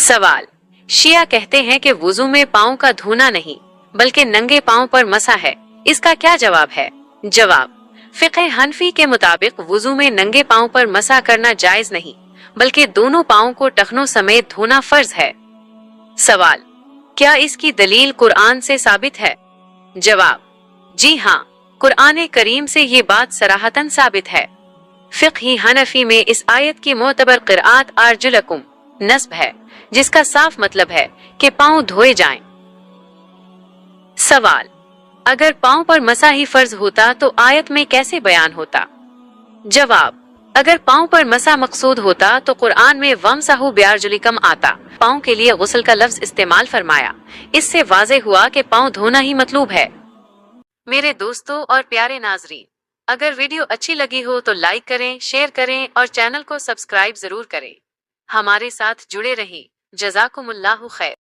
सवाल, शिया कहते हैं कि वुजू में पाँव का धोना नहीं बल्कि नंगे पाँव पर मसा है, इसका क्या जवाब है? जवाब, फिक़्ह हनफी के मुताबिक वुजू में नंगे पाँव पर मसा करना जायज नहीं बल्कि दोनों पाँव को टखनों समेत धोना फर्ज है। सवाल, क्या इसकी दलील कुरान से साबित है? जवाब, जी हाँ, कुरान करीम से ये बात सराहतन साबित है। फिक़्ह हनफी में इस आयत की मोतबर क़िराअत अर्जुलकुम नस्ब है, जिसका साफ मतलब है कि पाँव धोए जाएं। सवाल, अगर पाँव पर मसा ही फर्ज होता तो आयत में कैसे बयान होता? जवाब, अगर पाँव पर मसा मकसूद होता तो कुरान में वमसहू बिअर्जुलिकुम आता, पाँव के लिए गुस्ल का लफ्ज इस्तेमाल फरमाया। इससे वाज़ेह हुआ कि पाँव धोना ही मतलूब है। मेरे दोस्तों और प्यारे नाज़रीन, अगर वीडियो अच्छी लगी हो तो लाइक करें, शेयर करें और चैनल को सब्सक्राइब जरूर करें। हमारे साथ जुड़े रहें। जज़ाकुमुल्लाहु खैर।